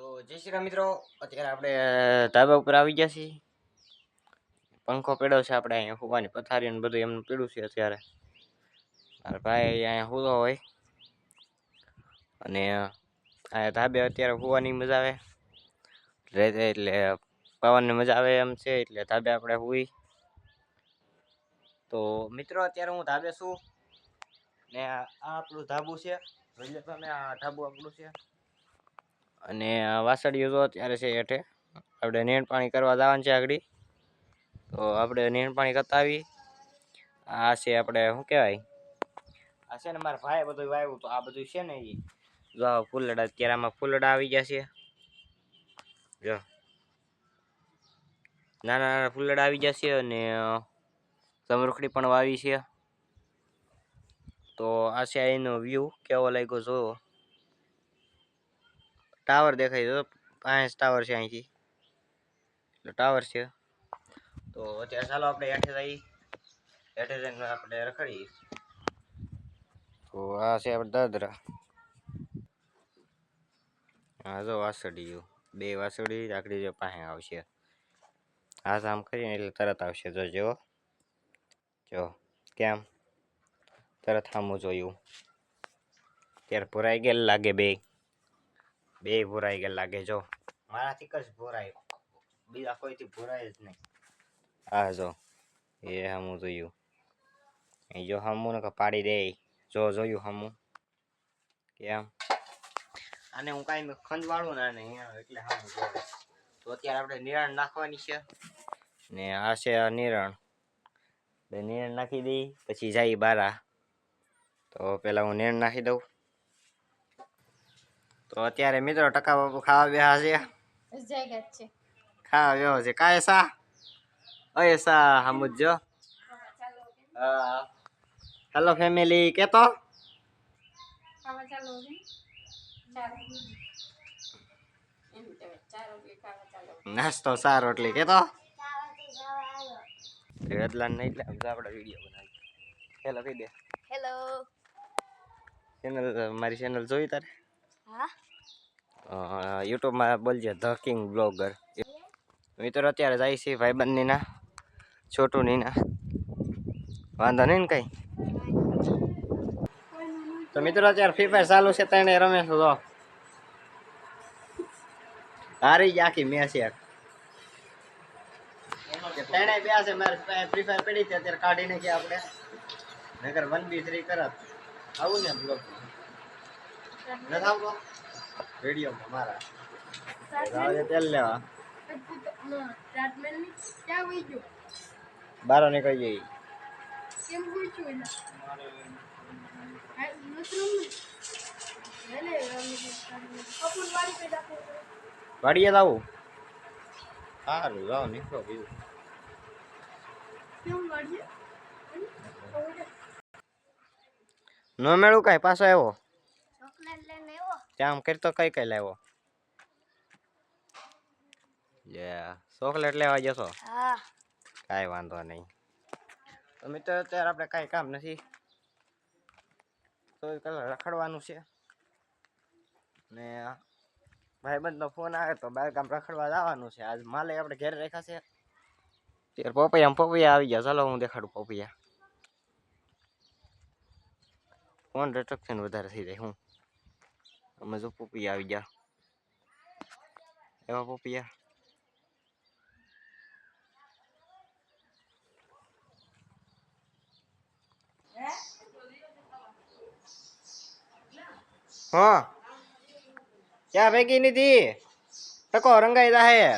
તો જય શ્રી રામ મિત્રો, અત્યારે આપણે ધાબા ઉપર આવી ગયા છીએ. પંખો પડ્યો છે આપણે અહીંયા હોવાની પથારી ને બધું એમનું પીડું છે અત્યારે. મારા ભાઈ અહીંયા હુતો હોય અને આ ધાબે અત્યારે હોવાની મજા આવે રહે એટલે પવનની મજા આવે એમ છે એટલે ધાબે આપણે હુઈ. તો મિત્રો અત્યારે હું ધાબે છું ને આ આપણું ધાબુ છે. જોઈ લો તમે, આ ધાબુ આપણું છે અને વાસળીઓ તો અત્યારે છે હેઠે. આપણે નીણ પાણી કરવા જવાનું છે આગળ, તો આપણે નીણ પાણી કરતા આવી. આ છે આપણે શું કહેવાય, આ છે ને મારા ભાઈ બધું વાવ્યું તો આ બધું છે ને એ જો ફૂલડા, અત્યારે આમાં ફૂલડા આવી ગયા છે. જો નાના નાના ફૂલડા આવી ગયા છે અને સમરૂખડી પણ વાવી છે. તો આ છે એનો વ્યૂ કેવો લાગ્યો જો. ટાવર દેખાય છે, 5 ટાવર છે અહીંથી, એટલે ટાવર છે. તો અત્યારે ચાલો આપણે હેઠે જઈએ, હેઠે જઈને આપણે રખડીએ. તો આ છે આપણે દાદરા. હા જો વાસળીયું, 2 વાસળી રાખડી જો પાસે આવશે. આ આમ કરીને એટલે તરત આવશે. જો જો જો કેમ તરત સામું જોયું. ત્યારે ભરાઈ ગયેલ લાગે, બે ભરાઈ ગયેલ લાગે. જો મારાથી જ ભરાય, બીજા કોઈથી ભરાય જ નહીં. આ જો એ સામું જોયું, એ જો સામું ને પાડી દે. જો જોયું સામું કેમ. આને હું કાંઈ ખંજવાળું ને આને એટલે સામું જોવે. તો અત્યારે આપણે નિરાણ નાખવાની છે ને આ છે આ નિરાણ. નિરાણ નાખી દઈ પછી જાય બારા. તો પેલા હું નિરાણ નાખી દઉં. તો અત્યારે મિત્રો ટકા બાપુ ખાવા બેહા છે, ખાવા બેહો છે. કાંઈ સા અય સા સમજો. હેલો ફેમિલી કેતો નાસ્તો 4 રોટલી કેતો વેદલાન નહીં એટલે આપણે વિડીયો બનાવી. હેલો કહી દે. હેલો ચેનલ, મારી ચેનલ જોઈ તારે? હા, યુટ્યુબમાં બોલજે ધ કિંગ બ્લોગર. મિત્રો અત્યારે જાય છે ભાઈબંધની ના, છોટુની ના. વાંધો નહીં ને કઈ. તો મિત્રો અત્યારે ફ્રી ફાયર ચાલુ છે, તને રમે છો તો હારી જ આખી મેચ એક. તને બે છે મારે ફ્રી ફાયર પડી છે અત્યારે કાઢી નાખી આપણે, નગર 1v3 કરત. આવું ને બ્લોગ નથી આવતો વિડીયોમાં મારા તેલ લેવા બારો નીકળી જઈ. વાડીએ આવું સારું, જાઓ નીકળો બીજું. ન મેળું કઈ પાછો આવ્યો આમ કરતો કઈ કઈ લાવ્યો? ચોકલેટ લેવા જશો? કાંઈ વાંધો નહીં. તો મિત્રો અત્યારે આપણે કાંઈ કામ નથી, તો કલાક રખડવાનું છે ને ભાઈબંધનો ફોન આવે તો બહાર ગામ રખડવા જવાનું છે. આજ માલે આપણે ઘેર રાખ્યા છે. ત્યારે પપૈયા આવી ગયા. ચાલો હું દેખાડું પપૈયા. ફોન રિસ્ટ્રિક્શન વધારે થઈ જાય. હું અમે જો પપૈયા આવી ગયા, એવા પપૈયા. હા ક્યાં ભેગી નથી? ટકો રંગાઈ જાય,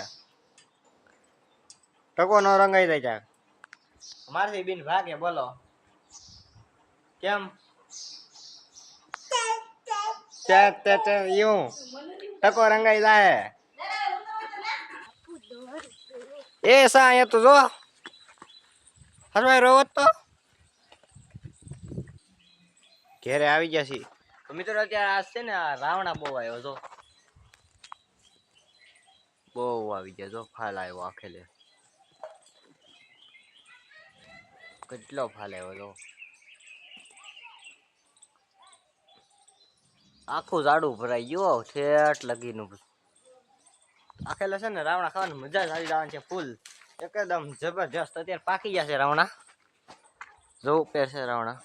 ટકો ન રંગાઈ જાય ત્યાં મારથી બિન ભાગે. બોલો કેમ? એવું ટકો રંગાઈ જાય. એ સા અહીંયા તો જો હરવાઈ રોવત તો ઘેરે આવી ગયા છીએ. તો મિત્રો અત્યારે આ છે ને આ રાવણા બહુ આવ્યો જો, બહુ આવી ગયા જો. ફાલ આવ્યો આખેલે, કેટલો ફાલ આવ્યો જો. આખું ઝાડું ભરાઈ ગયું ઠેઠ લગીનું. આખેલા છે ને રાવણા ખાવાની મજા જ આવી જવાની છે ફૂલ એકદમ જબરજસ્ત. અત્યારે પાકી ગયા છે રાવણા, જો ઉપર છે રાવણા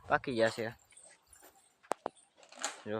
પાકી ગયા છે જો.